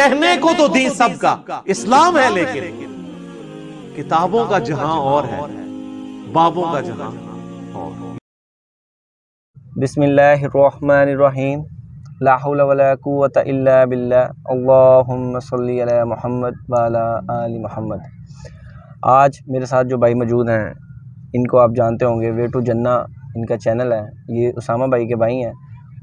کہنے کو تو دین سب کا اسلام ہے، لیکن کتابوں کا جہاں اور ہے، بابوں کا جہاں اور۔ بسم اللہ الرحمن الرحیم، لا حول ولا قوت الا باللہ، اللہم صلی علی محمد وعلی آل محمد۔ آج میرے ساتھ جو بھائی موجود ہیں ان کو آپ جانتے ہوں گے، وے ٹو جنہ ان کا چینل ہے، یہ اسامہ بھائی کے بھائی ہیں،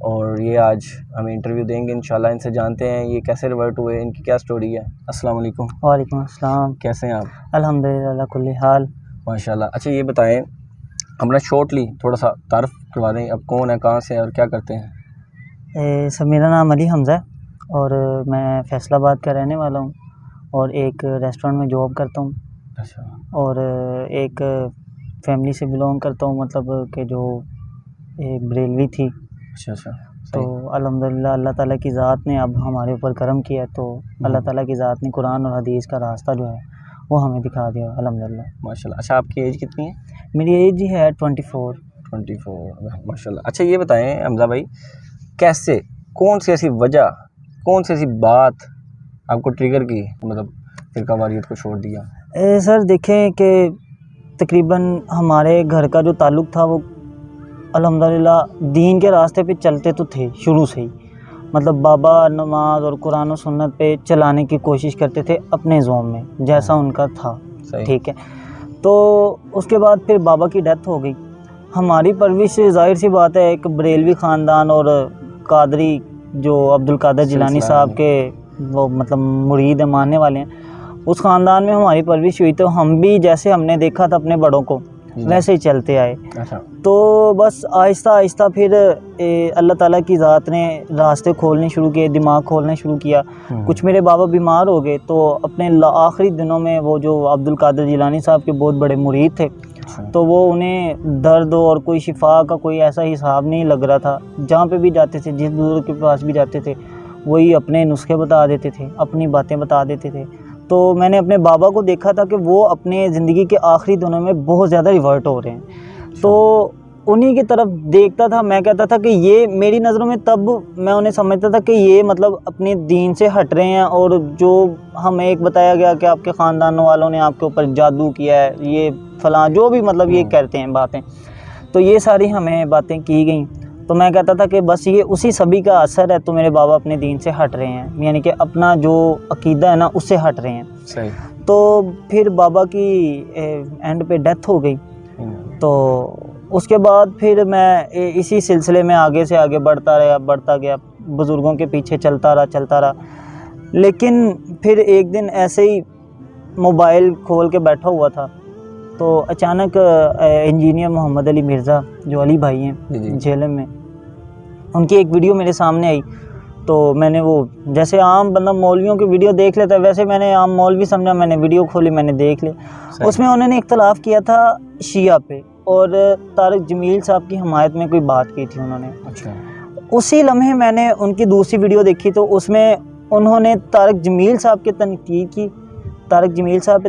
اور یہ آج ہمیں انٹرویو دیں گے انشاءاللہ۔ ان سے جانتے ہیں یہ کیسے ریورٹ ہوئے، ان کی کیا سٹوری ہے۔ السلام علیکم۔ وعلیکم السلام۔ کیسے ہیں آپ؟ الحمدللہ اللہ کل حال۔ ماشاءاللہ۔ اچھا یہ بتائیں، اپنا شارٹلی تھوڑا سا تعارف کروا دیں، اب کون ہے، کہاں سے ہیں اور کیا کرتے ہیں؟ سر میرا نام علی حمزہ ہے اور میں فیصل آباد کا رہنے والا ہوں اور ایک ریسٹورنٹ میں جاب کرتا ہوں، اچھا، اور ایک فیملی سے بلونگ کرتا ہوں، مطلب کہ جو بریلوی تھی، اچھا اچھا، تو الحمدللہ اللہ تعالیٰ کی ذات نے اب ہمارے اوپر کرم کیا ہے، تو اللہ تعالیٰ کی ذات نے قرآن اور حدیث کا راستہ جو ہے وہ ہمیں دکھا دیا الحمدللہ۔ ماشاءاللہ۔ اچھا آپ کی ایج کتنی ہے؟ میری ایج ہی ہے 24۔ 24، ماشاءاللہ۔ اچھا یہ بتائیں حمزہ بھائی، کیسے، کون سی ایسی وجہ، کون سی ایسی بات آپ کو ٹریگر کی، مطلب فرقہ واریت کو چھوڑ دیا؟ سر دیکھیں کہ تقریباً ہمارے گھر کا جو تعلق تھا وہ الحمدللہ دین کے راستے پہ چلتے تو تھے شروع سے ہی، مطلب بابا نماز اور قرآن و سنت پہ چلانے کی کوشش کرتے تھے اپنے زوم میں جیسا ان کا تھا، ٹھیک ہے۔ تو اس کے بعد پھر بابا کی ڈیتھ ہو گئی۔ ہماری پرورش ظاہر سی بات ہے ایک بریلوی خاندان اور قادری جو عبدالقادر جیلانی صاحب کے وہ مطلب مرید ماننے والے ہیں، اس خاندان میں ہماری پرورش ہوئی، تو ہم بھی جیسے ہم نے دیکھا تھا اپنے بڑوں کو ویسے ہی چلتے آئے۔ تو بس آہستہ آہستہ پھر اللہ تعالیٰ کی ذات نے راستے کھولنے شروع کیے، دماغ کھولنے شروع کیا۔ کچھ میرے بابا بیمار ہو گئے، تو اپنے آخری دنوں میں وہ جو عبدالقادر جیلانی صاحب کے بہت بڑے مرید تھے، تو وہ انہیں درد اور کوئی شفا کا کوئی ایسا حساب نہیں لگ رہا تھا، جہاں پہ بھی جاتے تھے، جس بزرگ کے پاس بھی جاتے تھے، وہی اپنے نسخے بتا دیتے تھے، اپنی باتیں بتا دیتے تھے۔ تو میں نے اپنے بابا کو دیکھا تھا کہ وہ اپنے زندگی کے آخری دنوں میں بہت زیادہ ریورٹ ہو رہے ہیں، تو انہی کی طرف دیکھتا تھا۔ میں کہتا تھا کہ یہ میری نظروں میں، تب میں انہیں سمجھتا تھا کہ یہ مطلب اپنے دین سے ہٹ رہے ہیں، اور جو ہمیں ایک بتایا گیا کہ آپ کے خاندان والوں نے آپ کے اوپر جادو کیا ہے، یہ فلاں جو بھی مطلب یہ کرتے ہیں باتیں، تو یہ ساری ہمیں باتیں کی گئیں۔ تو میں کہتا تھا کہ بس یہ اسی سبھی کا اثر ہے، تو میرے بابا اپنے دین سے ہٹ رہے ہیں، یعنی کہ اپنا جو عقیدہ ہے نا اس سے ہٹ رہے ہیں۔ صحیح۔ تو پھر بابا کی اینڈ پہ ڈیتھ ہو گئی، تو اس کے بعد پھر میں اسی سلسلے میں آگے سے آگے بڑھتا گیا، بزرگوں کے پیچھے چلتا رہا۔ لیکن پھر ایک دن ایسے ہی موبائل کھول کے بیٹھا ہوا تھا، تو اچانک انجینئر محمد علی مرزا جو علی بھائی ہیں جھیلم میں، ان کی ایک ویڈیو میرے سامنے آئی، تو میں نے وہ جیسے عام بندہ مولویوں کی ویڈیو دیکھ لیتا ہے ویسے میں نے عام مولوی سمجھا، میں نے ویڈیو کھولی، میں نے دیکھ لی۔ اس میں انہوں نے اختلاف کیا تھا شیعہ پہ، اور طارق جمیل صاحب کی حمایت میں کوئی بات کی تھی انہوں نے۔ اسی لمحے میں نے ان کی دوسری ویڈیو دیکھی، تو اس میں انہوں نے طارق جمیل صاحب پہ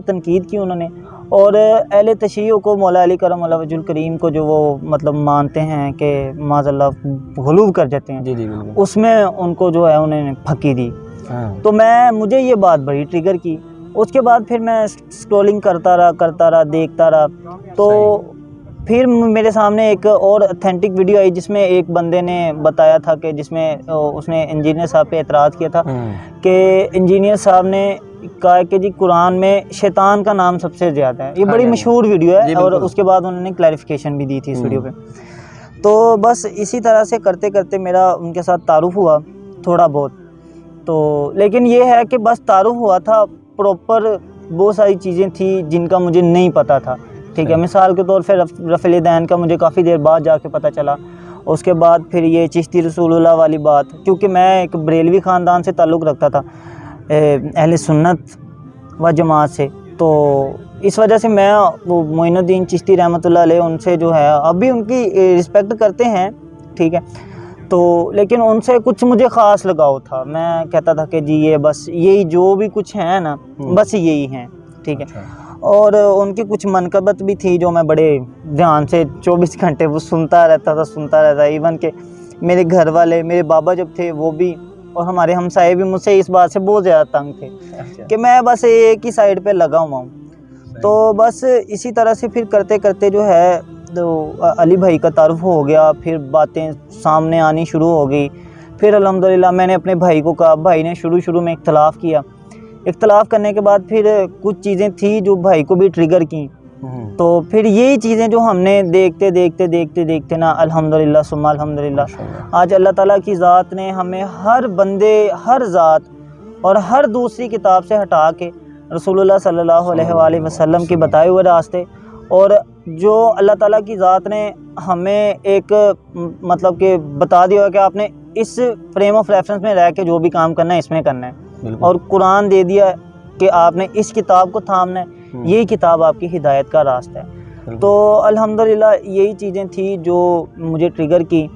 تنقید کی انہوں نے، اور اہل تشیع کو مولا علی کرم اللہ وجہ الکریم کو جو وہ مطلب مانتے ہیں کہ معاذ اللہ غلو کر جاتے ہیں، اس میں ان کو جو ہے انہوں نے پھکی دی۔ تو مجھے یہ بات بڑی ٹریگر کی۔ اس کے بعد پھر میں سکرولنگ کرتا رہا دیکھتا رہا، تو پھر میرے سامنے ایک اور اتھینٹک ویڈیو آئی جس میں ایک بندے نے بتایا تھا کہ جس میں اس نے انجینئر صاحب پہ اعتراض کیا تھا کہ انجینئر صاحب نے کہا کہ جی قرآن میں شیطان کا نام سب سے زیادہ ہے۔ یہ بڑی مشہور ویڈیو ہے، اور اس کے بعد انہوں نے کلیریفیکیشن بھی دی تھی اس ویڈیو پہ۔ تو بس اسی طرح سے کرتے کرتے میرا ان کے ساتھ تعارف ہوا تھوڑا بہت، تو لیکن یہ ہے کہ بس تعارف ہوا تھا، پراپر بہت ساری چیزیں تھیں جن کا مجھے نہیں پتہ تھا، ٹھیک ہے۔ مثال کے طور پہ رفع الیدین کا مجھے کافی دیر بعد جا کے پتہ چلا۔ اس کے بعد پھر یہ چشتی رسول اللہ والی بات، کیونکہ میں ایک بریلوی خاندان سے تعلق رکھتا تھا، اہل سنت و جماعت سے، تو اس وجہ سے میں وہ معین الدین چشتی رحمۃ اللہ علیہ ان سے جو ہے اب بھی ان کی رسپیکٹ کرتے ہیں، ٹھیک ہے۔ تو لیکن ان سے کچھ مجھے خاص لگاؤ تھا، میں کہتا تھا کہ جی یہ بس یہی جو بھی کچھ ہیں نا بس یہی ہیں، ٹھیک ہے۔ اور ان کی کچھ منقبت بھی تھی جو میں بڑے دھیان سے 24 گھنٹے وہ سنتا رہتا، ایون کہ میرے گھر والے، میرے بابا جب تھے وہ بھی، اور ہمارے ہمسائے بھی مجھ سے اس بات سے بہت زیادہ تنگ تھے کہ میں بس ایک ہی سائڈ پہ لگا ہوا ہوں. تو بس اسی طرح سے پھر کرتے کرتے جو ہے تو علی بھائی کا تعارف ہو گیا, پھر باتیں سامنے آنی شروع ہو گئی. پھر الحمدللہ میں نے اپنے بھائی کو کہا, بھائی نے شروع میں اختلاف کیا. اختلاف کرنے کے بعد پھر کچھ چیزیں تھیں جو بھائی کو بھی ٹریگر کیں. تو پھر یہی چیزیں جو ہم نے دیکھتے نا الحمدللہ ثم الحمدللہ آج اللہ تعالیٰ کی ذات نے ہمیں ہر بندے, ہر ذات اور ہر دوسری کتاب سے ہٹا کے رسول اللہ صلی اللہ علیہ وآلہ وسلم کے بتائے ہوئے راستے, اور جو اللہ تعالیٰ کی ذات نے ہمیں ایک مطلب کہ بتا دیا ہے کہ آپ نے اس فریم آف ریفرنس میں رہ کے جو بھی کام کرنا ہے اس میں کرنا ہے, اور قرآن دے دیا کہ آپ نے اس کتاب کو تھامنا ہے, یہی کتاب آپ کی ہدایت کا راستہ ہے. تو الحمدللہ یہی چیزیں تھیں جو مجھے ٹریگر کی.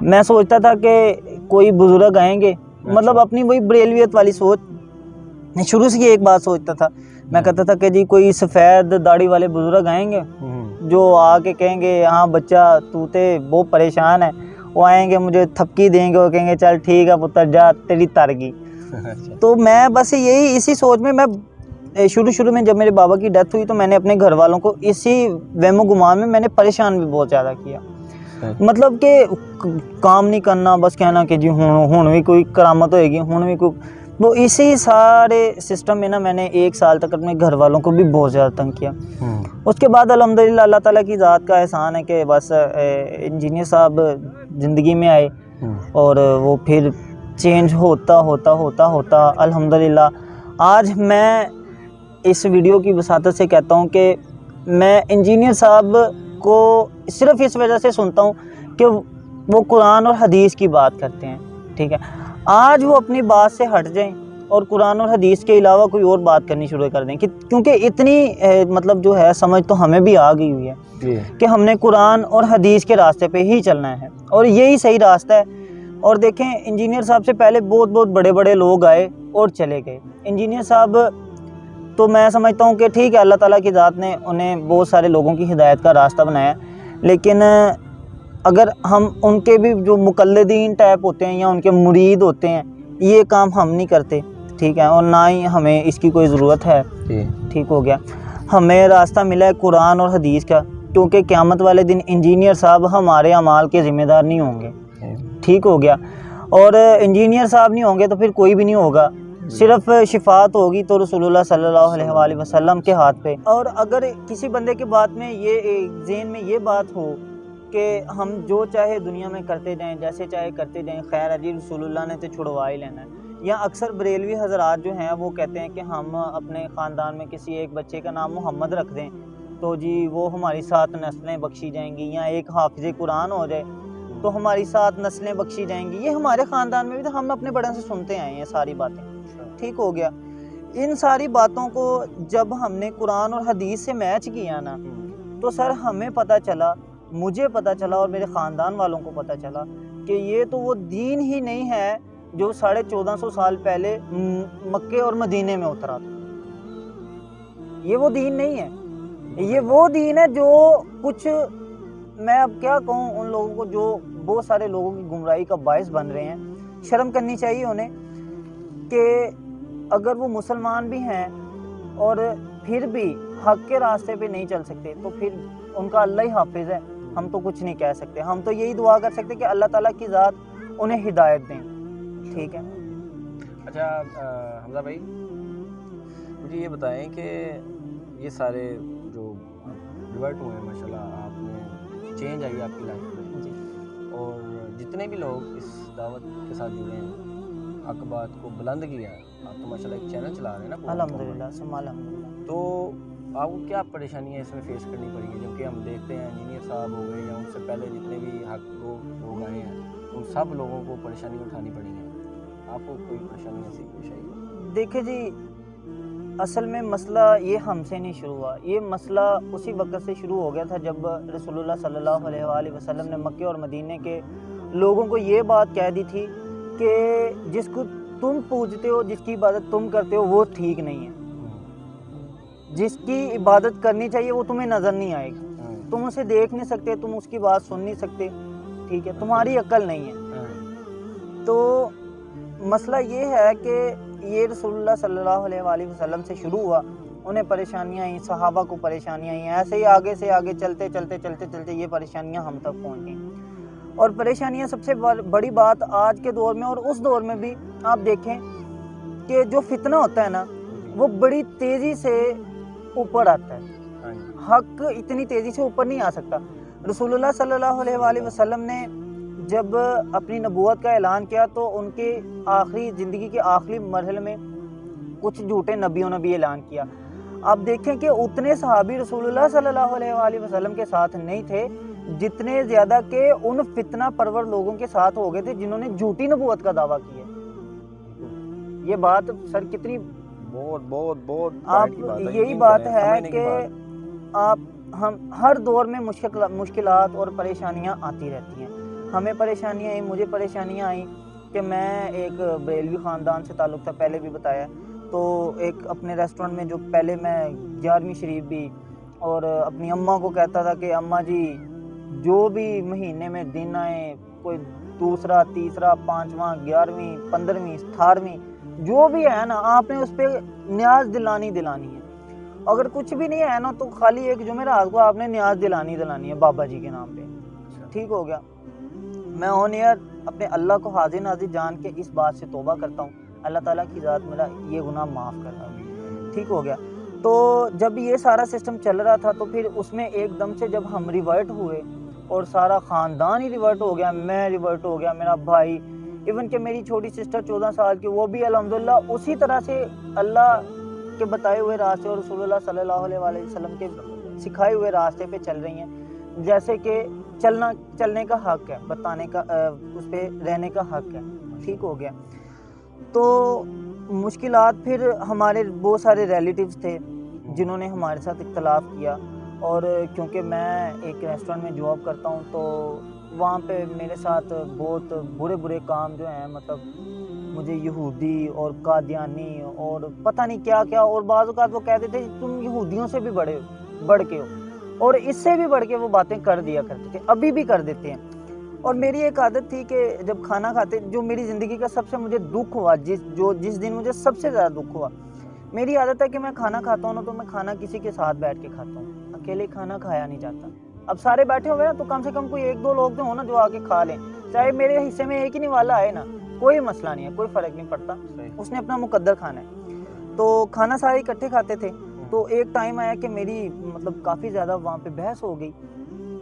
میں سوچتا تھا کہ کوئی بزرگ آئیں گے, مطلب اپنی وہی بریلویت والی سوچ, میں شروع سے ایک بات سوچتا تھا. میں کہتا تھا کہ جی کوئی سفید داڑھی والے بزرگ آئیں گے جو آ کے کہیں گے ہاں بچہ تو تے بہت پریشان ہے, وہ آئیں گے مجھے تھپکی دیں گے, وہ کہیں گے چل ٹھیک ہے پتر جا تیری تر گئی. تو میں بس یہی اسی سوچ میں شروع میں جب میرے بابا کی ڈیتھ ہوئی تو میں نے اپنے گھر والوں کو اسی وہم و گمان میں نے پریشان بھی بہت زیادہ کیا. مطلب کہ کام نہیں کرنا, بس کہنا کہ جی ہوں بھی کوئی کرامت ہوئے گی, ہوں بھی کوئی, وہ اسی سارے سسٹم میں نا میں نے 1 سال تک اپنے گھر والوں کو بھی بہت زیادہ تنگ کیا. اس کے بعد الحمدللہ اللہ تعالیٰ کی ذات کا احسان ہے کہ بس انجینئر صاحب زندگی میں آئے, اور وہ پھر چینج ہوتا الحمدللہ آج میں اس ویڈیو کی وساطت سے کہتا ہوں کہ میں انجینئر صاحب کو صرف اس وجہ سے سنتا ہوں کہ وہ قرآن اور حدیث کی بات کرتے ہیں. ٹھیک ہے, آج وہ اپنی بات سے ہٹ جائیں اور قرآن اور حدیث کے علاوہ کوئی اور بات کرنی شروع کر دیں, کیونکہ اتنی مطلب جو ہے سمجھ تو ہمیں بھی آ گئی ہوئی ہے کہ ہم نے قرآن اور حدیث کے راستے پہ ہی چلنا ہے, اور یہی صحیح راستہ ہے. اور دیکھیں انجینئر صاحب سے پہلے بہت بڑے لوگ آئے اور چلے گئے. انجینئر صاحب تو میں سمجھتا ہوں کہ ٹھیک ہے اللہ تعالیٰ کی ذات نے انہیں بہت سارے لوگوں کی ہدایت کا راستہ بنایا, لیکن اگر ہم ان کے بھی جو مقلدین ٹائپ ہوتے ہیں یا ان کے مرید ہوتے ہیں, یہ کام ہم نہیں کرتے. ٹھیک ہے, اور نہ ہی ہمیں اس کی کوئی ضرورت ہے. ٹھیک ہو گیا, ہمیں راستہ ملا ہے قرآن اور حدیث کا, کیونکہ قیامت والے دن انجینئر صاحب ہمارے اعمال کے ذمہ دار نہیں ہوں گے. ٹھیک ہو گیا, اور انجینئر صاحب نہیں ہوں گے تو پھر کوئی بھی نہیں ہوگا. صرف شفاعت ہوگی تو رسول اللہ صلی اللہ علیہ وآلہ وسلم کے ہاتھ پہ. اور اگر کسی بندے کے بات میں یہ ذہن میں یہ بات ہو کہ ہم جو چاہے دنیا میں کرتے جائیں, جیسے چاہے کرتے جائیں, خیر عجیب رسول اللہ نے تو چھڑوا ہی لینا ہے. یا اکثر بریلوی حضرات جو ہیں وہ کہتے ہیں کہ ہم اپنے خاندان میں کسی ایک بچے کا نام محمد رکھ دیں تو جی وہ ہماری 7 نسلیں بخشی جائیں گی, یا ایک حافظ قرآن ہو جائے تو ہماری 7 نسلیں بخشی جائیں گی. یہ ہمارے خاندان میں بھی تو ہم اپنے بڑوں سے سنتے آئے ہیں ساری باتیں. ٹھیک ہو گیا, ان ساری باتوں کو جب ہم نے قرآن اور حدیث سے میچ کیا نا تو سر ہمیں پتہ چلا, مجھے پتہ چلا اور میرے خاندان والوں کو پتہ چلا کہ یہ تو وہ دین ہی نہیں ہے جو 1450 سال پہلے مکے اور مدینے میں اترا تھا. یہ وہ دین نہیں ہے, یہ وہ دین ہے جو کچھ, میں اب کیا کہوں ان لوگوں کو جو بہت سارے لوگوں کی گمراہی کا باعث بن رہے ہیں. شرم کرنی چاہیے انہیں کہ اگر وہ مسلمان بھی ہیں اور پھر بھی حق کے راستے پہ نہیں چل سکتے تو پھر ان کا اللہ ہی حافظ ہے, ہم تو کچھ نہیں کہہ سکتے. ہم تو یہی دعا کر سکتے کہ اللہ تعالیٰ کی ذات انہیں ہدایت دیں. ٹھیک ہے. اچھا حمزہ بھائی, مجھے یہ بتائیں کہ یہ سارے جو ریورٹ ہوئے ہیں ماشاءاللہ, آپ نے چینج آئی آپ کی لائف میں جی, اور جتنے بھی لوگ اس دعوت کے ساتھ جڑے ہیں, حق بات کو بلند کیا ہے, آپ تو ماشاءاللہ ایک چینل چلا رہے ہیں نا الحمدللہ ثم الحمدللہ. تو آپ کو کیا پریشانیاں اس میں فیس کرنی پڑی ہیں, جبکہ ہم دیکھتے ہیں انجینئر صاحب ہو گئے یا ان سے پہلے جتنے بھی حق لوگ آئے ہیں ان سب لوگوں کو پریشانی اٹھانی پڑی ہیں, آپ کو کوئی پریشانی ایسی پیش آئی؟ دیکھیں جی, اصل میں مسئلہ یہ ہم سے نہیں شروع ہوا, یہ مسئلہ اسی وقت سے شروع ہو گیا تھا جب رسول اللہ صلی اللہ علیہ وآلہ وسلم نے مکے اور مدینے کے لوگوں کو یہ بات کہہ دی تھی کہ جس کو تم پوجتے ہو, جس کی عبادت تم کرتے ہو وہ ٹھیک نہیں ہے. جس کی عبادت کرنی چاہیے وہ تمہیں نظر نہیں آئے گا, تم اسے دیکھ نہیں سکتے, تم اس کی بات سن نہیں سکتے. ٹھیک ہے, تمہاری عقل نہیں ہے. تو مسئلہ یہ ہے کہ یہ رسول اللہ صلی اللہ علیہ وآلہ وسلم سے شروع ہوا، انہیں پریشانیاں آئیں، صحابہ کو پریشانیاں آئیں، ایسے ہی آگے سے آگے چلتے چلتے یہ پریشانیاں ہم تک پہنچ گئیں. اور پریشانیاں سب سے بڑی بات آج کے دور میں اور اس دور میں بھی آپ دیکھیں کہ جو فتنہ ہوتا ہے نا وہ بڑی تیزی سے اوپر آتا ہے. حق اتنی تیزی سے اوپر نہیں آ سکتا. رسول اللہ صلی اللہ علیہ وآلہ وسلم نے جب اپنی نبوت کا اعلان کیا تو ان کے آخری زندگی کے آخری مرحلے میں کچھ جھوٹے نبیوں نے بھی اعلان کیا. آپ دیکھیں کہ اتنے صحابی رسول اللہ صلی اللہ علیہ وآلہ وسلم کے ساتھ نہیں تھے جتنے زیادہ کہ ان فتنہ پرور لوگوں کے ساتھ ہو گئے تھے جنہوں نے جھوٹی نبوت کا دعویٰ کیا. یہ بات سر کتنی بہت آپ یہی بات ہے کہ آپ ہم ہر دور میں مشکلات اور پریشانیاں آتی رہتی ہیں. ہمیں پریشانیاں آئیں، مجھے پریشانیاں آئیں کہ میں ایک بریلوی خاندان سے تعلق تھا، پہلے بھی بتایا. تو ایک اپنے ریسٹورنٹ میں جو پہلے میں 11ویں شریف بھی اور اپنی اماں کو کہتا تھا کہ اماں جی جو بھی مہینے میں دن آئیں، کوئی دوسرا تیسرا 5واں 11ویں 15ویں 18ویں جو بھی ہے نا آپ نے اس پہ نیاز دلانی ہے. اگر کچھ بھی نہیں ہے نا تو خالی ایک جمعرات کو آپ نے نیاز دلانی ہے بابا جی کے نام پہ. ٹھیک ہو گیا. میں آن ایئر اپنے اللہ کو حاضر ناظر جان کے اس بات سے توبہ کرتا ہوں، اللہ تعالیٰ کی ذات میرا یہ گناہ معاف کر رہا ہے. ٹھیک ہو گیا. تو جب یہ سارا سسٹم چل رہا تھا تو پھر اس میں ایک دم سے جب ہم ریورٹ ہوئے اور سارا خاندان ہی ریورٹ ہو گیا، میں ریورٹ ہو گیا، میرا بھائی، ایون کہ میری چھوٹی سسٹر 14 سال کی وہ بھی الحمدللہ اسی طرح سے اللہ کے بتائے ہوئے راستے اور رسول اللہ صلی اللہ علیہ وآلہ وسلم کے سکھائے ہوئے راستے پہ چل رہی ہیں. جیسے کہ چلنے کا حق ہے، بتانے کا اس پہ رہنے کا حق ہے. ٹھیک ہو گیا. تو مشکلات پھر ہمارے بہت سارے ریلیٹیوز تھے جنہوں نے ہمارے ساتھ اختلاف کیا. اور کیونکہ میں ایک ریسٹورنٹ میں جاب کرتا ہوں تو وہاں پہ میرے ساتھ بہت برے کام جو ہیں، مطلب مجھے یہودی اور قادیانی اور پتہ نہیں کیا کیا، اور بعض اوقات وہ کہتے تھے تم یہودیوں سے بھی بڑھ کے ہو، اور اس سے بھی بڑھ کے وہ باتیں کر دیا کرتے تھے، ابھی بھی کر دیتے ہیں. اور میری ایک عادت تھی کہ جب کھانا کھاتے، جو میری زندگی کا سب سے مجھے دکھ ہوا، جس دن مجھے سب سے زیادہ دکھ ہوا، میری عادت ہے کہ میں کھانا کھاتا ہوں نا تو میں کھانا کسی کے ساتھ بیٹھ کے کھاتا ہوں، اکیلے کھانا کھایا نہیں جاتا. اب سارے بیٹھے ہوئے نا تو کم سے کم کوئی 1-2 لوگ تو ہو نا جو آ کے کھا لیں، چاہے میرے حصے میں ایک ہی نہیں والا آئے نا، کوئی مسئلہ نہیں ہے، کوئی فرق نہیں پڑتا، اس نے اپنا مقدر کھانا ہے. تو کھانا سارے اکٹھے کھاتے تھے. تو ایک ٹائم آیا کہ میری مطلب کافی زیادہ وہاں پہ بحث ہو گئی.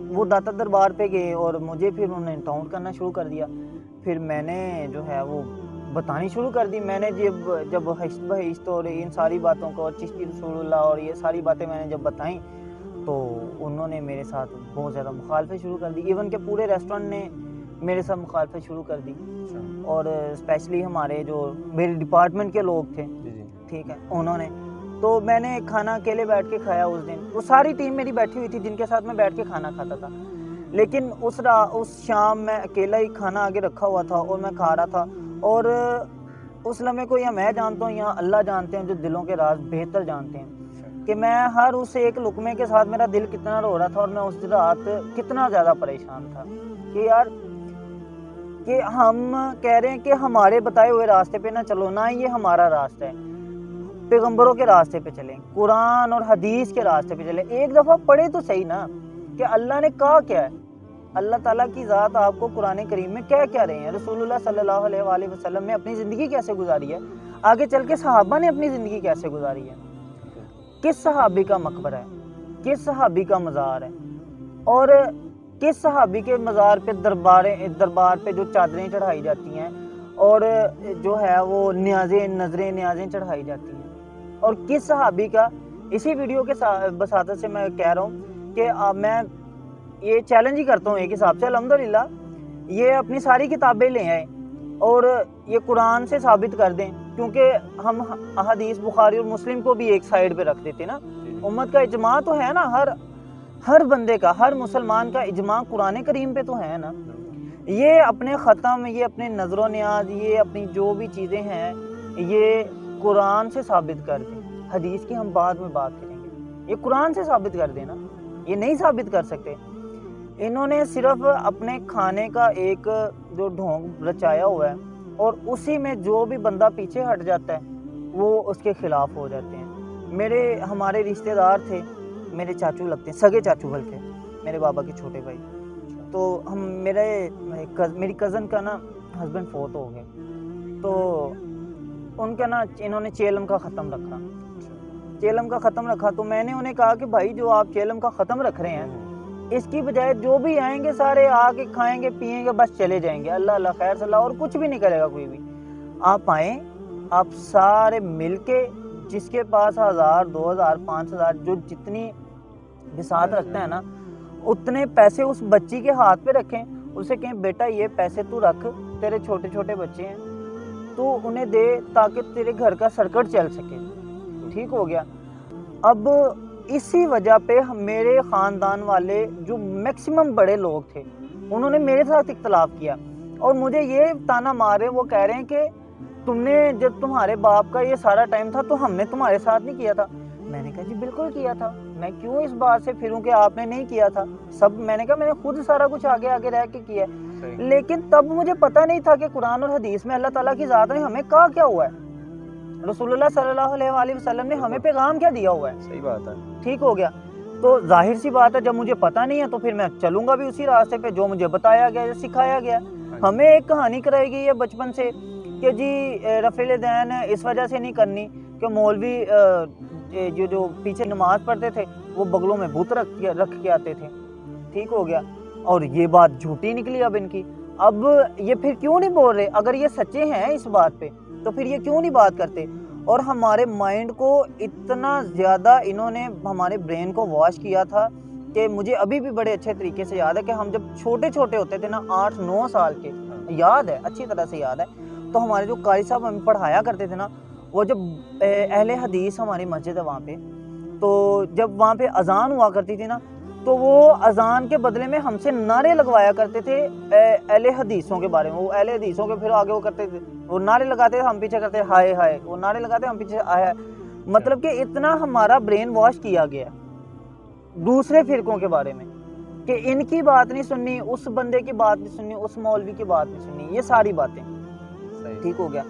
وہ داتا دربار پہ گئے اور مجھے پھر انہوں نے ٹاؤنٹ کرنا شروع کر دیا. پھر میں نے جو ہے وہ بتانی شروع کر دی. میں نے جب حشت بہشت اور ان ساری باتوں کو، چشتی رسول اللہ اور یہ ساری باتیں میں نے جب بتائیں تو انہوں نے میرے ساتھ بہت زیادہ مخالفت شروع کر دی. ایون کہ پورے ریسٹورنٹ نے میرے ساتھ مخالفت شروع کر دی. اور اسپیشلی ہمارے جو میرے ڈپارٹمنٹ کے لوگ تھے، ٹھیک ہے، انہوں نے. تو میں نے کھانا اکیلے بیٹھ کے کھایا اس دن. وہ ساری ٹیم میری بیٹھی ہوئی تھی جن کے ساتھ میں بیٹھ کے کھانا کھاتا تھا، لیکن اس شام میں اکیلا ہی کھانا آگے رکھا ہوا تھا اور میں کھا رہا تھا. اور اس لمحے کو یا میں جانتا ہوں یا اللہ جانتے ہیں جو دلوں کے راز بہتر جانتے ہیں کہ میں ہر اس ایک لقمے کے ساتھ میرا دل کتنا رو رہا تھا. اور میں اس رات کتنا زیادہ پریشان تھا کہ یار کہ ہم کہہ رہے ہیں کہ ہمارے بتائے ہوئے راستے پہ نہ چلو، نہ یہ ہمارا راستہ ہے، پیغمبروں کے راستے پہ چلیں، قرآن اور حدیث کے راستے پہ چلیں. ایک دفعہ پڑھے تو صحیح نا کہ اللہ نے کہا کیا ہے. اللہ تعالیٰ کی ذات آپ کو قرآن کریم میں کیا رہے ہیں، رسول اللہ صلی اللہ علیہ وآلہ وسلم نے اپنی زندگی کیسے گزاری ہے، آگے چل کے صحابہ نے اپنی زندگی کیسے گزاری ہے، کس صحابی کا مقبرہ ہے، کس صحابی کا مزار ہے، اور کس صحابی کے مزار پہ دربار پہ جو چادریں چڑھائی جاتی ہیں اور جو ہے وہ نیازیں چڑھائی جاتی ہیں، اور کس صحابی کا. اسی ویڈیو کے بساطت سے میں کہہ رہا ہوں کہ میں یہ چیلنج ہی کرتا ہوں ایک حساب سے، الحمدللہ یہ اپنی ساری کتابیں لے آئیں اور یہ قرآن سے ثابت کر دیں، کیونکہ ہم احادیث بخاری اور مسلم کو بھی ایک سائیڈ پہ رکھ دیتے نا. امت کا اجماع تو ہے نا، ہر بندے کا، ہر مسلمان کا اجماع قرآن کریم پہ تو ہے نا. یہ اپنے ختم، یہ اپنے نظر و نیاز، یہ اپنی جو بھی چیزیں ہیں یہ قرآن سے ثابت کر دیں. حدیث کی ہم بعد میں بات کریں گے، یہ قرآن سے ثابت کر دینا، یہ نہیں ثابت کر سکتے. انہوں نے صرف اپنے کھانے کا ایک جو ڈھونگ رچایا ہوا ہے اور اسی میں جو بھی بندہ پیچھے ہٹ جاتا ہے وہ اس کے خلاف ہو جاتے ہیں. ہمارے رشتہ دار تھے, میرے چاچو لگتے ہیں, سگے چاچو بلکہ, میرے بابا کے چھوٹے بھائی. تو میری کزن کا نا ہسبینڈ فوت ہو گئے, تو ان کا نا انہوں نے چیلم کا ختم رکھا. تو میں نے انہیں کہا کہ بھائی جو آپ چیلم کا ختم رکھ رہے ہیں, اس کی بجائے جو بھی آئیں گے سارے آ کے کھائیں گے پیئیں گے بس چلے جائیں گے, اللہ اللہ خیر صلاح, اور کچھ بھی نہیں کرے گا کوئی بھی. آپ آئیں, آپ سارے مل کے, جس کے پاس 1000 2000 5000 جو جتنی بساط رکھتا ہے نا, اتنے پیسے اس بچی کے ہاتھ پہ رکھیں, اسے کہیں بیٹا یہ پیسے تو رکھ, تیرے چھوٹے چھوٹے بچے ہیں تو انہیں دے تاکہ تیرے گھر کا سرکٹ چل سکے. ٹھیک ہو گیا. اب اسی وجہ پہ میرے خاندان والے جو میکسیمم بڑے لوگ تھے انہوں نے میرے ساتھ اختلاف کیا, اور مجھے یہ تانا مارے, وہ کہہ رہے ہیں کہ تم نے جب تمہارے باپ کا یہ سارا ٹائم تھا تو ہم نے تمہارے ساتھ نہیں کیا تھا. میں نے کہا جی بالکل کیا تھا, میں کیوں اس بات سے پھروں کہ آپ نے نہیں کیا تھا. میں نے کہا میں نے خود سارا کچھ آگے آگے رہ کے کیا ہے, لیکن تب مجھے پتہ نہیں تھا کہ قرآن اور حدیث میں اللہ تعالیٰ کی ذات نے ہمیں کہا کیا ہوا ہے, رسول اللہ صلی اللہ علیہ وآلہ وسلم نے ہمیں پیغام کیا دیا ہوا ہے. صحیح بات ہے. ٹھیک ہو گیا. تو ظاہر سی بات ہے جب مجھے پتہ نہیں ہے تو پھر میں چلوں گا بھی اسی راستے پہ جو مجھے بتایا گیا, سکھایا گیا. ہمیں ایک کہانی کرائی گئی ہے بچپن سے کہ جی رفع الیدین اس وجہ سے نہیں کرنی کہ مولوی جو پیچھے نماز پڑھتے تھے وہ بغلوں میں بت رکھ کے آتے تھے. ٹھیک ہو گیا. اور یہ بات جھوٹی نکلی اب ان کی. اب یہ پھر کیوں نہیں بول رہے؟ اگر یہ سچے ہیں اس بات پہ تو پھر یہ کیوں نہیں بات کرتے؟ اور ہمارے مائنڈ کو اتنا زیادہ انہوں نے ہمارے برین کو واش کیا تھا کہ مجھے ابھی بھی بڑے اچھے طریقے سے یاد ہے کہ ہم جب چھوٹے چھوٹے ہوتے تھے نا 8-9 سال کے, یاد ہے اچھی طرح سے یاد ہے, تو ہمارے جو قاری صاحب ہمیں پڑھایا کرتے تھے نا, وہ جب اہل حدیث ہماری مسجد ہے وہاں پہ, تو جب وہاں پہ اذان ہوا کرتی تھی نا تو وہ اذان کے بدلے میں ہم سے نعرے لگوایا کرتے تھے اہل حدیثوں کے بارے میں. وہ اہل حدیثوں کے پھر آگے وہ کرتے تھے, وہ نعرے لگاتے تھے ہم پیچھے کرتے ہائے ہائے, وہ نعرے لگاتے ہم پیچھے آئے. مطلب کہ اتنا ہمارا برین واش کیا گیا دوسرے فرقوں کے بارے میں کہ ان کی بات نہیں سننی, اس بندے کی بات نہیں سننی, اس مولوی کی بات نہیں سننی, یہ ساری باتیں. ٹھیک ہو گیا.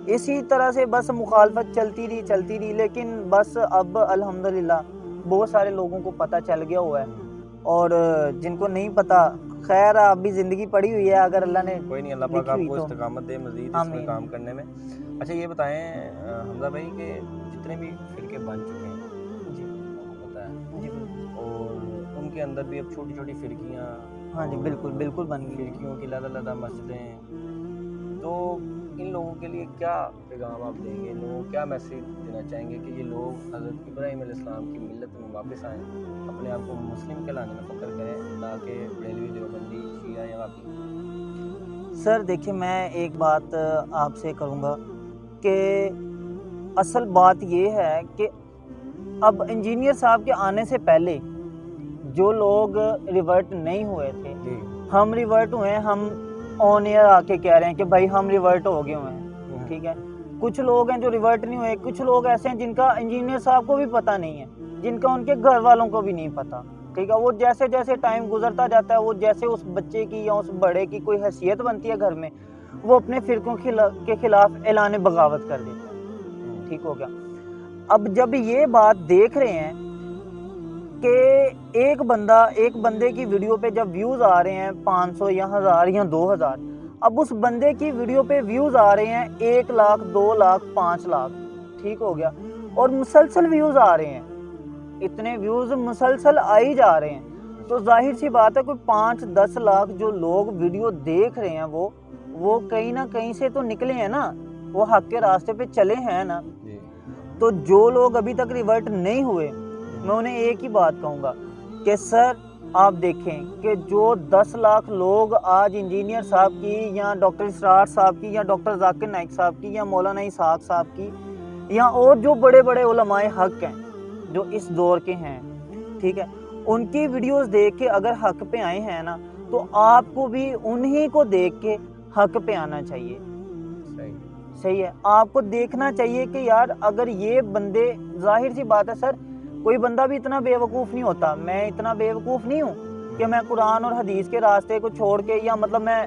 اسی طرح سے بس مخالفت چلتی رہی, لیکن بس اب الحمدللہ بہت سارے لوگوں کو پتہ چل گیا ہوا ہے, اور جن کو نہیں پتہ خیر ابھی زندگی پڑی ہوئی ہے, اگر اللہ نے کوئی نہیں, اللہ پاک آپ کو استقامت دے مزید اس میں کام کرنے میں. اچھا یہ بتائیں حمزہ بھائی کہ جتنے بھی فرقے بن چکے ہیں جی پتہ ہے جی, اور ان کے اندر بھی اب چھوٹی چھوٹی فرقیاں, ہاں جی بالکل بن گئی, فرقیوں کی علیحدہ مسجدیں, تو ان لوگوں کے لیے کیا پیغام آپ دیں گے؟ ان لوگوں کو کیا میسیج دینا چاہیں گے کہ یہ لوگ حضرت ابراہیم علیہ السلام کی ملت میں واپس آئیں, اپنے آپ کو مسلم کہلانے میں فخر کریں, نہ کہ بریلوی دیوبندی شیعہ یا واقعی؟ سر دیکھیں میں ایک بات آپ سے کروں گا کہ اصل بات یہ ہے کہ اب انجینئر صاحب کے آنے سے پہلے جو لوگ ریورٹ نہیں ہوئے تھے, ہم ریورٹ ہوئے ہیں, ہم آن ایئر آ کے کہہ رہے ہیں کہ بھائی ہم ریورٹ ہو گئے ہوئے ہیں. ٹھیک ہے. کچھ لوگ ہیں جو ریورٹ نہیں ہوئے, کچھ لوگ ایسے ہیں جن کا انجینئر صاحب کو بھی پتہ نہیں ہے, جن کا ان کے گھر والوں کو بھی نہیں پتہ. ٹھیک ہے. وہ جیسے جیسے ٹائم گزرتا جاتا ہے, وہ جیسے اس بچے کی یا اس بڑے کی کوئی حیثیت بنتی ہے گھر میں, وہ اپنے فرقوں کے خلاف اعلان بغاوت کر دیتا ہے. ٹھیک ہو گیا. اب جب یہ بات دیکھ رہے ہیں کہ ایک بندے کی ویڈیو پہ جب ویوز آ رہے ہیں 500 یا 1000 یا 2000, اب اس بندے کی ویڈیو پہ ویوز آ رہے ہیں 1 لاکھ 2 لاکھ 5 لاکھ. ٹھیک ہو گیا. اور مسلسل ویوز آ رہے ہیں, اتنے ویوز مسلسل آئی جا رہے ہیں, تو ظاہر سی بات ہے کوئی 5-10 لاکھ جو لوگ ویڈیو دیکھ رہے ہیں وہ کہیں نہ کہیں سے تو نکلے ہیں نا, وہ حق کے راستے پہ چلے ہیں نا. تو جو لوگ ابھی تک ریورٹ نہیں ہوئے, میں انہیں ایک ہی بات کہوں گا کہ سر آپ دیکھیں کہ جو 10 لاکھ لوگ آج انجینئر صاحب کی یا ڈاکٹر اسرار صاحب کی یا ڈاکٹر ذاکر نائک صاحب کی یا مولانا اسحاق صاحب کی یا اور جو بڑے بڑے علماء حق ہیں جو اس دور کے ہیں, ٹھیک ہے, ان کی ویڈیوز دیکھ کے اگر حق پہ آئے ہیں نا, تو آپ کو بھی انہی کو دیکھ کے حق پہ آنا چاہیے. صحیح ہے. آپ کو دیکھنا چاہیے کہ یار اگر یہ بندے, ظاہر سی بات ہے سر, کوئی بندہ بھی اتنا بے وقوف نہیں ہوتا, میں اتنا بے وقوف نہیں ہوں کہ میں قرآن اور حدیث کے راستے کو چھوڑ کے, یا مطلب میں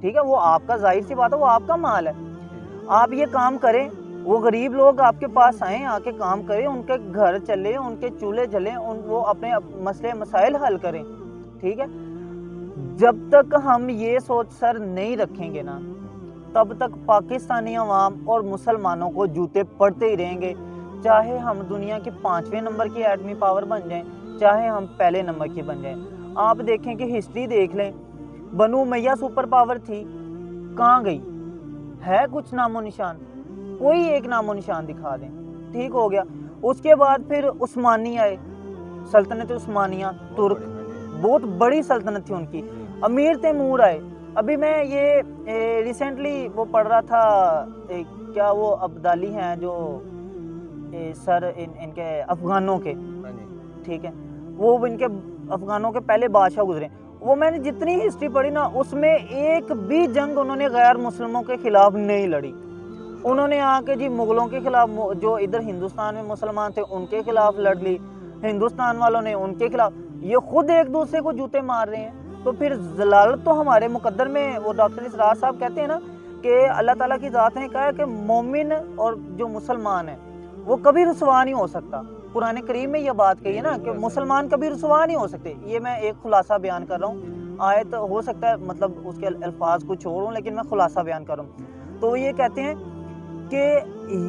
ٹھیک ہے، وہ آپ کا ظاہر سی بات ہے، وہ آپ کا مال ہے، آپ یہ کام کریں، وہ غریب لوگ آپ کے پاس آئیں، آ کے کام کریں، ان کے گھر چلیں، ان کے چولہے جلیں، وہ اپنے مسئلے مسائل حل کریں، ٹھیک ہے۔ جب تک ہم یہ سوچ سر نہیں رکھیں گے نا، تب تک پاکستانی عوام اور مسلمانوں کو جوتے پڑتے ہی رہیں گے، چاہے ہم دنیا کے 5ویں نمبر کی ایٹمی پاور بن جائیں، چاہے ہم پہلے نمبر کی بن جائیں۔ آپ دیکھیں کہ ہسٹری دیکھ لیں، بنو امیہ سپر پاور تھی، کہاں گئی؟ ہے کچھ نام و نشان؟ کوئی ایک نام و نشان دکھا دیں، ٹھیک ہو گیا۔ اس کے بعد پھر عثمانی آئے، سلطنت عثمانیہ، ترک، بہت بڑی سلطنت تھی ان کی۔ امیر تیمور آئے، ابھی میں یہ ریسنٹلی وہ پڑھ رہا تھا، کیا وہ ابدالی ہیں جو سر ان کے افغانوں کے، ٹھیک ہے، وہ ان کے افغانوں کے پہلے بادشاہ گزرے، وہ میں نے جتنی ہسٹری پڑھی نا، اس میں ایک بھی جنگ انہوں نے غیر مسلموں کے خلاف نہیں لڑی۔ انہوں نے آ کے جی مغلوں کے خلاف، جو ادھر ہندوستان میں مسلمان تھے ان کے خلاف لڑ لی، ہندوستان والوں نے ان کے خلاف، یہ خود ایک دوسرے کو جوتے مار رہے ہیں۔ تو پھر ضلالت تو ہمارے مقدر میں، وہ ڈاکٹر اسرار صاحب کہتے ہیں نا کہ اللہ تعالیٰ کی ذات نے کہا ہے کہ مومن اور جو مسلمان ہے وہ کبھی رسوا نہیں ہو سکتا۔ قرآن کریم میں یہ بات کہی ہے نا کہ مسلمان کبھی رسوا نہیں ہو سکتے۔ یہ میں ایک خلاصہ بیان کر رہا ہوں، آیت ہو سکتا ہے مطلب اس کے الفاظ کچھ اور ہوں، لیکن میں خلاصہ بیان کر رہا ہوں۔ تو یہ کہتے ہیں کہ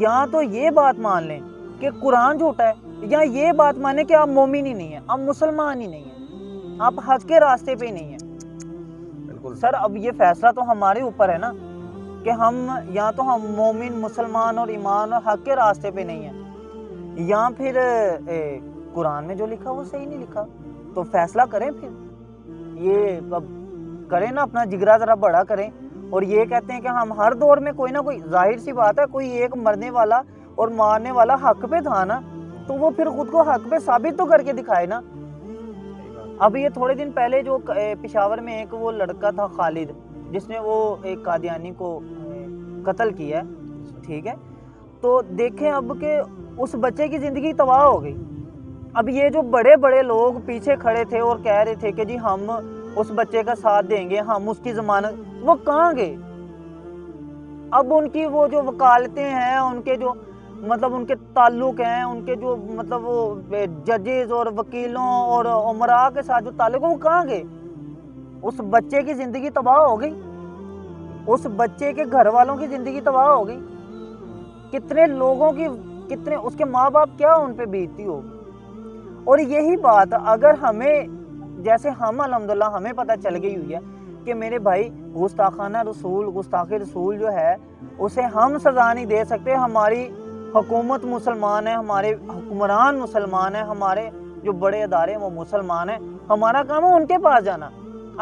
یا تو یہ بات مان لیں کہ قرآن جھوٹا ہے، یا یہ بات مانیں کہ آپ مومن ہی نہیں ہیں، آپ مسلمان ہی نہیں ہیں، آپ حق کے راستے پہ ہی نہیں ہیں۔ سر اب یہ فیصلہ تو ہمارے اوپر ہے نا کہ ہم یا تو ہم مومن، مسلمان اور ایمان اور حق کے راستے پہ نہیں ہیں، یا پھر قرآن میں جو لکھا وہ صحیح نہیں لکھا۔ تو فیصلہ کریں، پھر یہ اب کریں نا، اپنا جگرا ذرا بڑا کریں۔ اور یہ کہتے ہیں کہ ہم ہر دور میں کوئی نہ کوئی، ظاہر سی بات ہے، کوئی ایک مرنے والا اور مارنے والا حق پہ تھا نا، تو وہ پھر خود کو حق پہ ثابت تو کر کے دکھائے نا۔ اب یہ تھوڑے دن پہلے جو پشاور میں ایک وہ لڑکا تھا خالد، جس نے وہ ایک قادیانی کو قتل کیا ہے، ٹھیک ہے، تو دیکھیں اب کہ اس بچے کی زندگی تباہ ہو گئی۔ اب یہ جو بڑے بڑے لوگ پیچھے کھڑے تھے اور کہہ رہے تھے کہ جی ہم اس بچے کا ساتھ دیں گے، ہم اس کی ضمانت، وہ کہاں گئے؟ اب ان کی وہ جو وکالتیں ہیں، ان کے جو مطلب ان کے تعلق ہیں، ان کے جو مطلب وہ ججز اور وکیلوں اور عمراء کے ساتھ جو تعلق ہے، وہ کہاں گئے؟ اس بچے کی زندگی تباہ ہو گئی، اس بچے کے گھر والوں کی زندگی تباہ ہو گئی، کتنے لوگوں کی، کتنے اس کے ماں باپ کیا ان پہ بیتتی ہوگی۔ اور یہی بات اگر ہمیں، جیسے ہم الحمدللہ ہمیں پتہ چل گئی ہوئی ہے کہ میرے بھائی گستاخانہ رسول، گستاخی رسول جو ہے اسے ہم سزا نہیں دے سکتے، ہماری حکومت مسلمان ہے، ہمارے حکمران مسلمان ہیں، ہمارے جو بڑے ادارے ہیں وہ مسلمان ہیں، ہمارا کام ہے ان کے پاس جانا۔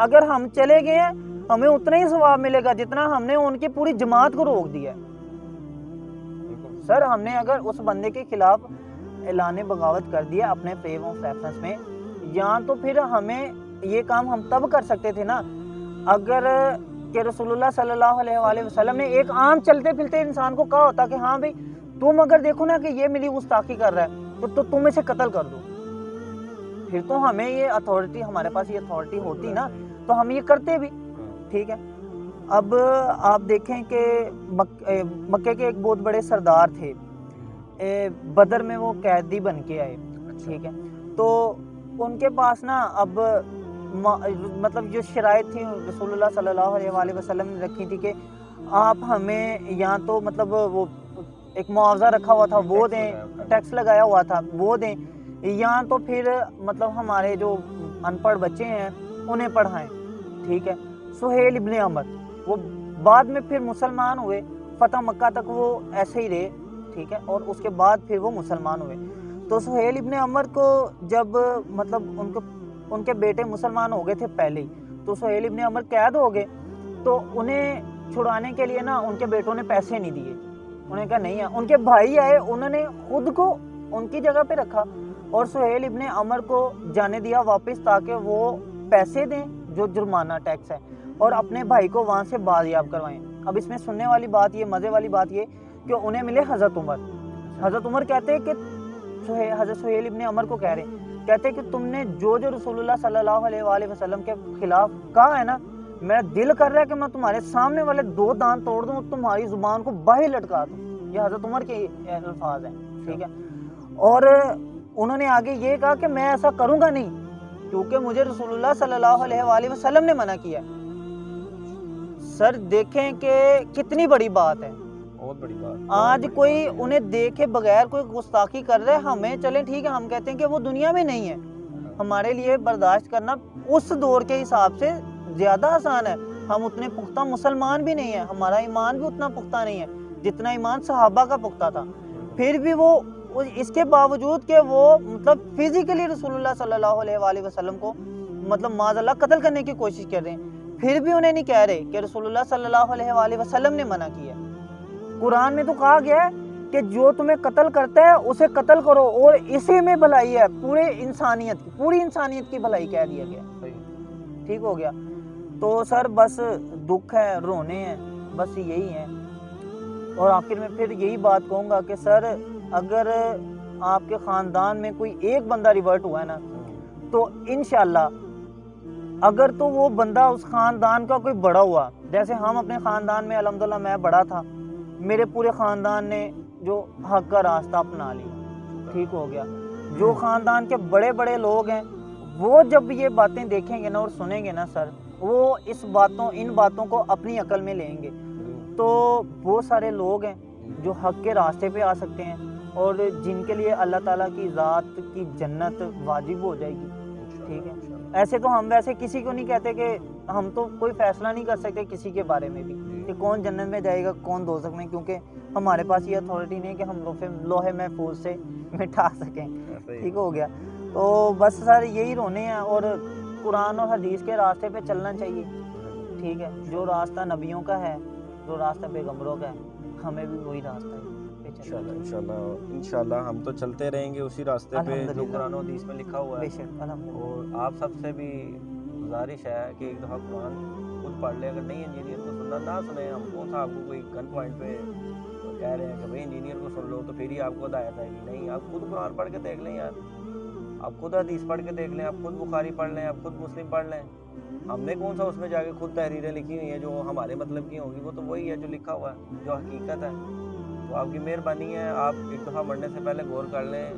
اگر ہم چلے گئے ہیں ہمیں اتنا ہی ثواب ملے گا جتنا ہم نے ان کی پوری جماعت کو روک دیا ہے۔ سر ہم نے اگر اس بندے کے خلاف اعلان بغاوت کر دیا اپنے فریم آف ریفرنس میں، یا تو پھر ہمیں یہ کام ہم تب کر سکتے تھے نا اگر کہ رسول اللہ صلی اللہ علیہ وآلہ وسلم نے ایک عام چلتے پھرتے انسان کو کہا ہوتا کہ ہاں بھائی تم اگر دیکھو نا کہ یہ ملی گستاخی کر رہا ہے تو تم اسے قتل کر دو، پھر تو ہمیں یہ اتھارٹی، ہمارے پاس یہ اتھارٹی ہوتی نا تو ہم یہ کرتے بھی، ٹھیک ہے۔ اب آپ دیکھیں کہ مکے کے ایک بہت بڑے سردار تھے، بدر میں وہ قیدی بن کے آئے، ٹھیک ہے، تو ان کے پاس نا اب مطلب جو شرائط تھی رسول اللہ صلی اللہ علیہ وآلہ وسلم نے رکھی تھی کہ آپ ہمیں یا تو مطلب وہ ایک معاوضہ رکھا ہوا تھا وہ دیں، ٹیکس لگایا ہوا تھا وہ دیں، یا تو پھر مطلب ہمارے جو ان پڑھ بچے ہیں انہیں پڑھائیں، ٹھیک ہے۔ سہیل ابن عمر وہ بعد میں پھر مسلمان ہوئے، فتح مکہ تک وہ ایسے ہی رہے، ٹھیک ہے، اور اس کے بعد پھر وہ مسلمان ہوئے۔ تو سہیل ابن عمر کو جب مطلب ان کے بیٹے مسلمان ہو گئے تھے پہلے ہی، تو سہیل ابن عمر قید ہو گئے، تو انہیں چھڑانے کے لیے نا ان کے بیٹوں نے پیسے نہیں دیے، انہوں نے کہا نہیں ہے، ان کے بھائی آئے، انہوں نے خود کو ان کی جگہ پہ رکھا اور سہیل ابن عمر کو جانے دیا واپس تاکہ وہ پیسے دیں جو جرمانہ ٹیکس ہے اور اپنے بھائی کو وہاں سے بازیاب کروائیں۔ اب اس میں سننے والی بات یہ، مزے والی بات یہ کہ انہیں ملے حضرت عمر۔ حضرت عمر کہتے ہیں کہ حضرت سہیل ابن عمر کو کہہ رہے ہیں، کہتے ہیں کہ تم نے جو رسول اللہ صلی اللہ علیہ وآلہ وسلم کے خلاف کہا ہے نا میرا دل کر رہا ہے کہ میں تمہارے سامنے والے 2 دانت توڑ دوں، تمہاری زبان کو باہر لٹکا دوں. یہ حضرت عمر کے الفاظ ہیں. ٹھیک ہے. اور انہوں نے آگے یہ کہا کہ میں ایسا کروں گا نہیں، کیونکہ مجھے رسول اللہ صلی اللہ علیہ وآلہ وسلم نے منع کیا. سر دیکھیں کہ کتنی بڑی بات ہے. بہت بڑی بات. آج کوئی انہیں دیکھے بغیر کوئی گستاخی کر رہے، ہمیں چلیں ٹھیک ہے، ہم کہتے ہیں کہ وہ دنیا میں نہیں ہے. ہمارے لیے برداشت کرنا اس دور کے حساب سے زیادہ آسان ہے. ہم اتنے پختہ مسلمان بھی نہیں ہیں، ہمارا ایمان بھی اتنا پختہ نہیں ہے جتنا ایمان صحابہ کا پختہ تھا. پھر بھی وہ اس کے باوجود کہ وہ مطلب فزیکلی رسول اللہ صلی اللہ علیہ وآلہ وسلم کو مطلب معاذ اللہ قتل کرنے کی کوشش کر رہے ہیں، پھر بھی انہیں نہیں کہہ رہے کہ رسول اللہ صلی اللہ علیہ وآلہ وسلم نے منع کیا. قرآن میں تو کہا گیا ہے کہ جو تمہیں قتل کرتا ہے اسے قتل کرو، اور اسی میں بھلائی ہے. پوری انسانیت کی بھلائی کہہ دیا گیا. ٹھیک ہو گیا. تو سر بس دکھ ہے، رونے ہیں، بس یہی ہے. اور آخر میں پھر یہی بات کہوں گا کہ سر اگر آپ کے خاندان میں کوئی ایک بندہ ریورٹ ہوا ہے نا، تو انشاءاللہ اگر تو وہ بندہ اس خاندان کا کوئی بڑا ہوا، جیسے ہم اپنے خاندان میں الحمدللہ میں بڑا تھا، میرے پورے خاندان نے جو حق کا راستہ اپنا لیا. ٹھیک ہو گیا. جو خاندان کے بڑے بڑے لوگ ہیں وہ جب یہ باتیں دیکھیں گے نا اور سنیں گے نا سر، وہ ان باتوں کو اپنی عقل میں لیں گے. تو بہت سارے لوگ ہیں جو حق کے راستے پہ آ سکتے ہیں اور جن کے لیے اللہ تعالیٰ کی ذات کی جنت واجب ہو جائے گی. ٹھیک ہے. ایسے تو ہم ویسے کسی کو نہیں کہتے کہ ہم تو کوئی فیصلہ نہیں کر سکتے کسی کے بارے میں بھی کہ کون جنت میں جائے گا کون دوزخ میں، کیونکہ ہمارے پاس یہ اتھارٹی نہیں ہے کہ ہم لوہے محفوظ سے مٹا سکیں. ٹھیک ہو گیا. تو بس سر یہی رونے ہیں، اور قرآن اور حدیث کے راستے پہ چلنا چاہیے. ٹھیک ہے. جو راستہ نبیوں کا ہے، جو راستہ پیغمبروں کا ہے، ہمیں بھی وہی راستہ ہے. انشاءاللہ ہم تو چلتے رہیں گے اسی راستے پہ جو قرآن و حدیث میں لکھا ہوا ہے. اور آپ سب سے بھی گزارش ہے کہ ایک دفعہ قرآن خود پڑھ لیں. اگر نہیں انجینئر کو سننا نہ سنیں، ہم کون سا آپ کو کوئی گن پوائنٹ پہ کہہ رہے ہیں کہ بھائی انجینئر کو سن لو تو پھر ہی آپ کو ہدایت آئے گی. نہیں، آپ خود قرآن پڑھ کے دیکھ لیں یار، آپ خود حدیث پڑھ کے دیکھ لیں، آپ خود بخاری پڑھ لیں، آپ خود مسلم پڑھ لیں. ہم نے کون سا اس میں جا کے خود تحریریں لکھی ہوئی ہیں جو ہمارے مطلب کی ہوں گی؟ وہ تو وہی ہے جو لکھا ہوا ہے، جو حقیقت ہے. تو آپ کی مہربانی ہے، آپ ایک دفعہ مرنے سے پہلے غور کر لیں.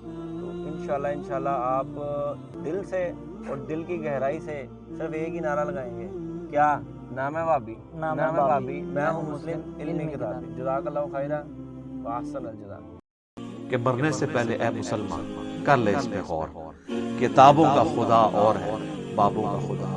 تو انشاءاللہ آپ دل سے اور دل کی گہرائی سے صرف ایک ہی نعرہ لگائیں گے. کیا نام ہے بھابی؟ نام ہے بھابی، میں ہوں مسلم علمی کتابی. جزاک اللہ خیرہ و احسن الجزاء. کہ مرنے سے پہلے اے مسلمان کر لے اس پہ غور، کتابوں کا خدا اور ہے، بابوں کا خدا